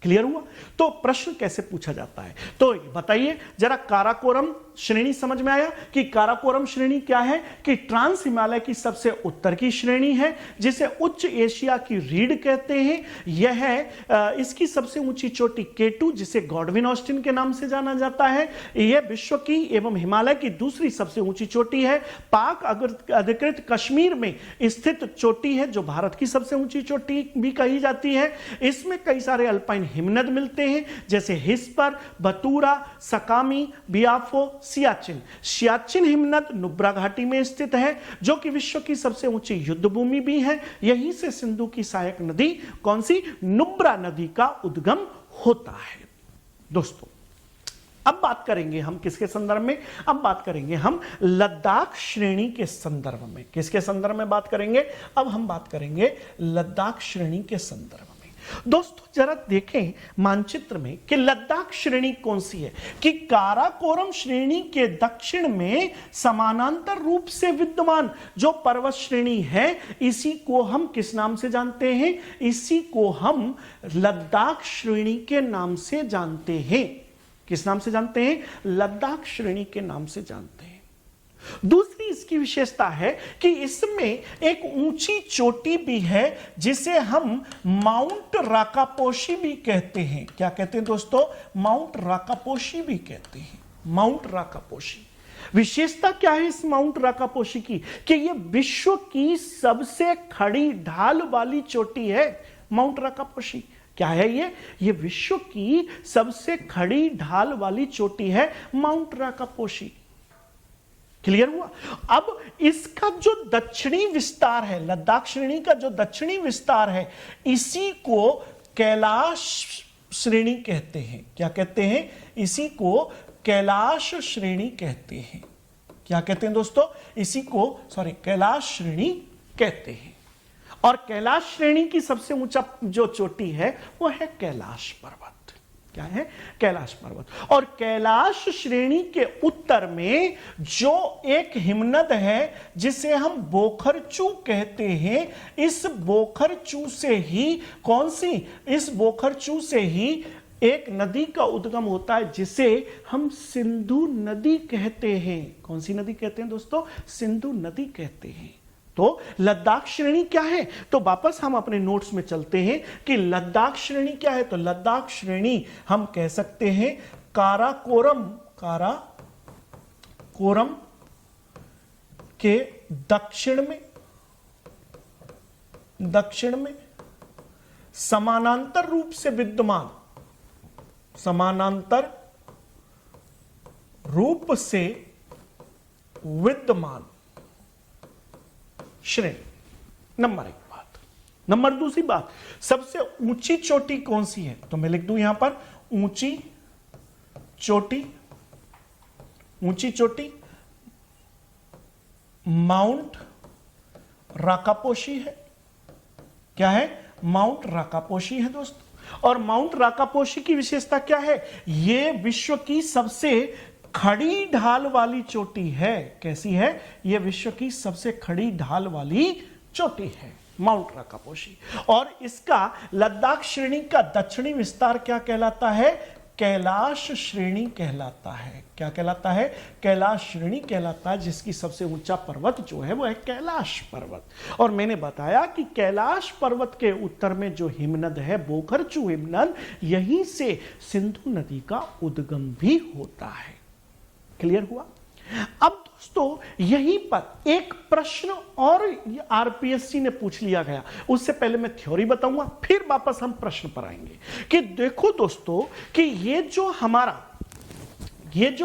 क्लियर हुआ? तो प्रश्न कैसे पूछा जाता है, तो बताइए जरा। काराकोरम श्रेणी समझ में आया कि काराकोरम श्रेणी क्या है? कि ट्रांस हिमालय की सबसे उत्तर की श्रेणी है, जिसे उच्च एशिया की रीढ़ कहते हैं। यह है इसकी सबसे ऊंची चोटी केटू, जिसे गॉडविन ऑस्टिन के नाम से जाना जाता है। यह विश्व की एवं हिमालय की दूसरी सबसे ऊंची चोटी है। पाक अधिकृत कश्मीर में स्थित चोटी है, जो भारत की सबसे ऊंची चोटी भी कही जाती है। इसमें कई सारे अल्पाइन हिमनद मिलते हैं, जैसे हिस्पर, बतूरा, सकामी, बियाफो, सियाचिन। सियाचिन हिमनद नुब्रा घाटी में स्थित है, जो कि विश्व की सबसे ऊंची युद्ध भूमि भी है। यहीं से सिंधु की सहायक नदी, कौन सी? नुब्रा नदी का उद्गम होता है। दोस्तों, अब बात करेंगे हम किसके संदर्भ में? अब बात करेंगे हम लद्दाख श्रेणी के संदर्भ में। किसके संदर्भ में बात करेंगे? अब हम बात करेंगे लद्दाख श्रेणी के संदर्भ में। दोस्तों, जरा देखें मानचित्र में कि लद्दाख श्रेणी कौन सी है। कि काराकोरम श्रेणी के दक्षिण में समानांतर रूप से विद्यमान जो पर्वत श्रेणी है, इसी को हम किस नाम से जानते हैं? इसी को हम लद्दाख श्रेणी के नाम से जानते हैं। किस नाम से जानते हैं? लद्दाख श्रेणी के नाम से जानते हैं। दूसरी इसकी विशेषता है कि इसमें एक ऊंची चोटी भी है, जिसे हम माउंट राकापोशी भी कहते हैं। क्या कहते हैं दोस्तों? माउंट राकापोशी भी कहते हैं। माउंट राकापोशी। विशेषता क्या है इस माउंट राकापोशी की? कि यह विश्व की सबसे खड़ी ढाल वाली चोटी है। माउंट राकापोशी क्या है? ये विश्व की सबसे खड़ी ढाल वाली चोटी है, माउंट राकापोशी। क्लियर हुआ? अब इसका जो दक्षिणी विस्तार है, लद्दाख श्रेणी का जो दक्षिणी विस्तार है, इसी को कैलाश श्रेणी कहते हैं। क्या कहते हैं? इसी को कैलाश श्रेणी कहते हैं। क्या कहते हैं दोस्तों? इसी को कैलाश श्रेणी कहते हैं। और कैलाश श्रेणी की सबसे ऊंचा जो चोटी है वो है कैलाश पर्वत। क्या है? कैलाश पर्वत। और कैलाश श्रेणी के उत्तर में जो एक हिमनद है, जिसे हम बोखरचू कहते हैं, इस बोखरचू से ही कौन सी? इस बोखरचू से ही एक नदी का उद्गम होता है, जिसे हम सिंधु नदी कहते हैं। कौन सी नदी कहते हैं दोस्तों? सिंधु नदी कहते हैं। तो लद्दाख श्रेणी क्या है? तो वापस हम अपने नोट्स में चलते हैं कि लद्दाख श्रेणी क्या है। तो लद्दाख श्रेणी हम कह सकते हैं काराकोरम के दक्षिण में समानांतर रूप से विद्यमान श्रेणी। नंबर एक बात। नंबर दूसरी बात, सबसे ऊंची चोटी कौन सी है? तो मैं लिख दूं यहां पर ऊंची चोटी ऊंची चोटी माउंट राकापोशी है। क्या है? माउंट राकापोशी है दोस्तों। और माउंट राकापोशी की विशेषता क्या है? यह विश्व की सबसे खड़ी ढाल वाली चोटी है। कैसी है? यह विश्व की सबसे खड़ी ढाल वाली चोटी है माउंट राकापोशी। और इसका लद्दाख श्रेणी का दक्षिणी विस्तार क्या कहलाता है? कैलाश श्रेणी कहलाता है। क्या कहलाता है? कैलाश श्रेणी कहलाता है, जिसकी सबसे ऊंचा पर्वत जो है वो है कैलाश पर्वत। और मैंने बताया कि कैलाश पर्वत के उत्तर में जो हिमनद है बोखरचू हिमनद, यहीं से सिंधु नदी का उद्गम भी होता है। क्लियर हुआ? अब दोस्तों यहीं पर एक प्रश्न और आरपीएससी ने पूछ लिया गया। उससे पहले मैं थ्योरी बताऊंगा, फिर वापस हम प्रश्न पर आएंगे कि देखो दोस्तों कि ये जो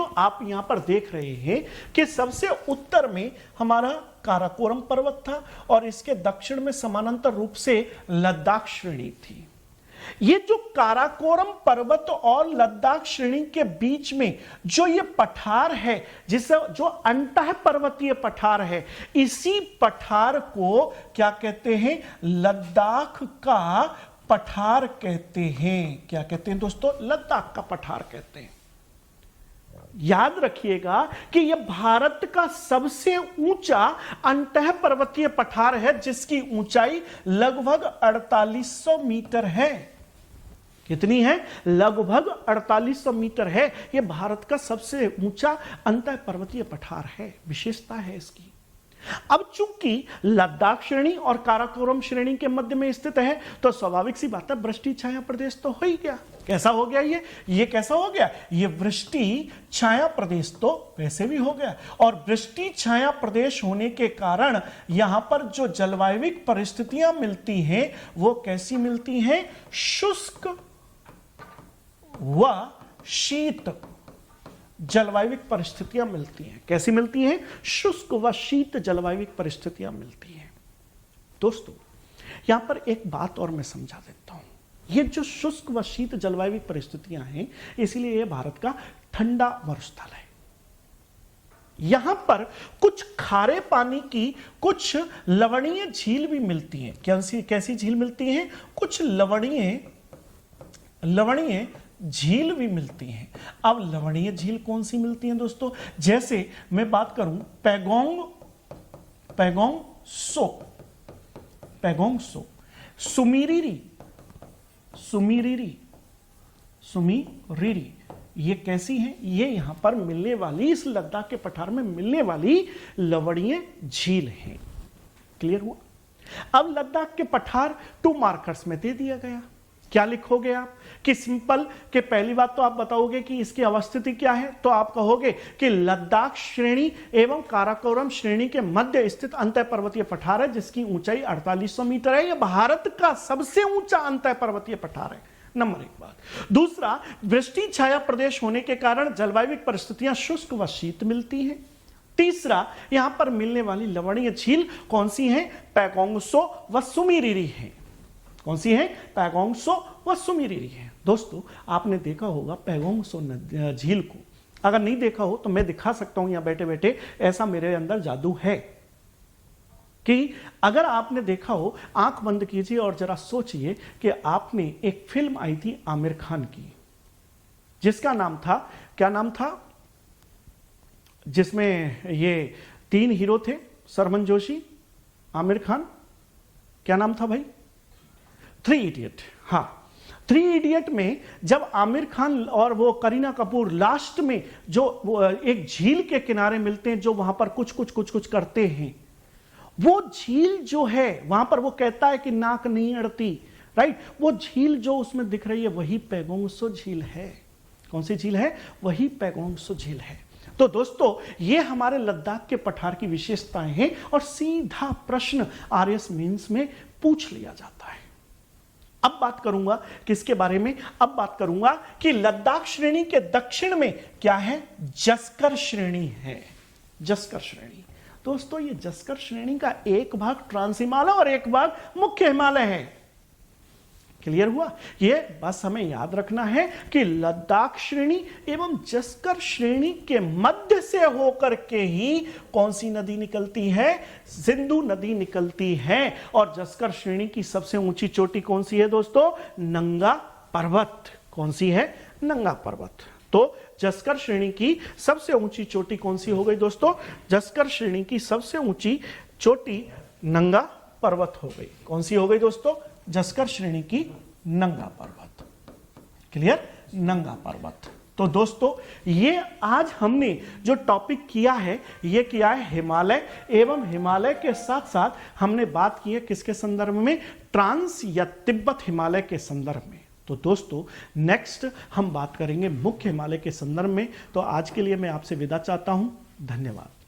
आप यहां पर देख रहे हैं कि सबसे उत्तर में हमारा काराकोरम पर्वत था और इसके दक्षिण में समानांतर रूप से लद्दाख श्रेणी थी। ये जो काराकोरम पर्वत और लद्दाख श्रेणी के बीच में जो ये पठार है, जिसे जो अंतः पर्वतीय पठार है, इसी पठार को क्या कहते हैं? लद्दाख का पठार कहते हैं। क्या कहते हैं दोस्तों? लद्दाख का पठार कहते हैं। याद रखिएगा कि यह भारत का सबसे ऊंचा अंतः पर्वतीय पठार है, जिसकी ऊंचाई लगभग 4800 मीटर है। कितनी है? लगभग 4800 मीटर है। यह भारत का सबसे ऊंचा अंतः पर्वतीय पठार है, विशेषता है इसकी। अब चूंकि लद्दाख श्रेणी और काराकोरम श्रेणी के मध्य में स्थित है, तो स्वाभाविक सी बात है वृष्टि छाया प्रदेश तो हो ही गया। कैसा हो गया ये कैसा हो गया? ये वृष्टि छाया प्रदेश तो वैसे भी हो गया। और वृष्टि छाया प्रदेश होने के कारण यहां पर जो जलवायविक परिस्थितियां मिलती हैं वो कैसी मिलती हैं? शुष्क व शीत जलवायविक परिस्थितियां मिलती हैं। कैसी मिलती हैं? शुष्क व शीत जलवायविक परिस्थितियां मिलती हैं। दोस्तों यहां पर एक बात और मैं समझा देता हूं। ये जो शुष्क व शीत जलवायविक परिस्थितियां हैं, इसलिए यह भारत का ठंडा मरुस्थल है। यहां पर कुछ खारे पानी की कुछ लवणीय झील भी मिलती हैं। कैसी झील मिलती हैं? कुछ लवणीय झील भी मिलती हैं। अब लवणीय झील कौन सी मिलती हैं दोस्तों? जैसे मैं बात करूं पैगोंग सो, सुमीरीरी, ये कैसी हैं? ये यहां पर मिलने वाली, इस लद्दाख के पठार में मिलने वाली लवणीय झील है। क्लियर हुआ? अब लद्दाख के पठार 2 मार्कर्स में दे दिया गया। क्या लिखोगे आप? कि सिंपल कि पहली बात तो आप बताओगे कि इसकी अवस्थिति क्या है, तो आप कहोगे कि लद्दाख श्रेणी एवं काराकोरम श्रेणी के मध्य स्थित अंतः पर्वतीय पठार है, जिसकी ऊंचाई 4800 मीटर है। यह भारत का सबसे ऊंचा अंतः पर्वतीय पठार है। नंबर 1 बात। दूसरा, वृष्टि छाया प्रदेश होने के कारण जलवायविक परिस्थितियां शुष्क व शीत मिलती हैं। तीसरा, यहां पर मिलने वाली लवणीय झील कौन सी है? पैगोंग सो व सुमीरीरी है। कौन सी है? पैगोंग सो व सुमीरीरी है। दोस्तों आपने देखा होगा पैगोंग सो झील को, अगर नहीं देखा हो तो मैं दिखा सकता हूं यहां बैठे बैठे। ऐसा मेरे अंदर जादू है कि अगर आपने देखा हो, आंख बंद कीजिए और जरा सोचिए कि आपने एक फिल्म आई थी आमिर खान की, जिसका नाम था, क्या नाम था, जिसमें ये 3 हीरो थे, सरमन जोशी, आमिर खान, क्या नाम था भाई? 3 इडियट। हाँ, 3 इडियट में जब आमिर खान और वो करीना कपूर लास्ट में जो एक झील के किनारे मिलते हैं, जो वहां पर कुछ करते हैं, वो झील जो है वहां पर वो कहता है कि नाक नहीं अड़ती, राइट? वो झील जो उसमें दिख रही है वही पैगोंग सो झील है। कौन सी झील है? वही पैगोंग सो झील है। तो दोस्तों ये हमारे लद्दाख के पठार की विशेषताएं हैं और सीधा प्रश्न आरएस मेंस में पूछ लिया जाता है। अब बात करूंगा किसके बारे में? अब बात करूंगा कि लद्दाख श्रेणी के दक्षिण में क्या है? जस्कर श्रेणी है। जस्कर श्रेणी दोस्तों, ये जस्कर श्रेणी का एक भाग ट्रांस हिमालय और एक भाग मुख्य हिमालय है। क्लियर हुआ? ये बस हमें याद रखना है कि लद्दाख श्रेणी एवं जस्कर श्रेणी के मध्य से होकर के ही कौन सी नदी निकलती है? सिंधु नदी निकलती है। और जस्कर श्रेणी की सबसे ऊंची चोटी कौन सी है दोस्तों? नंगा पर्वत। कौन सी है? नंगा पर्वत। तो जस्कर श्रेणी की सबसे ऊंची चोटी कौन सी हो गई दोस्तों? जस्कर श्रेणी की सबसे ऊंची चोटी नंगा पर्वत हो गई। कौन सी हो गई दोस्तों? जस्कर श्रेणी की नंगा पर्वत। क्लियर? नंगा पर्वत। तो दोस्तों ये आज हमने जो टॉपिक किया है ये किया है हिमालय, एवं हिमालय के साथ साथ हमने बात की है किसके संदर्भ में? ट्रांस या तिब्बत हिमालय के संदर्भ में। तो दोस्तों नेक्स्ट हम बात करेंगे मुख्य हिमालय के संदर्भ में। तो आज के लिए मैं आपसे विदा चाहता हूं। धन्यवाद।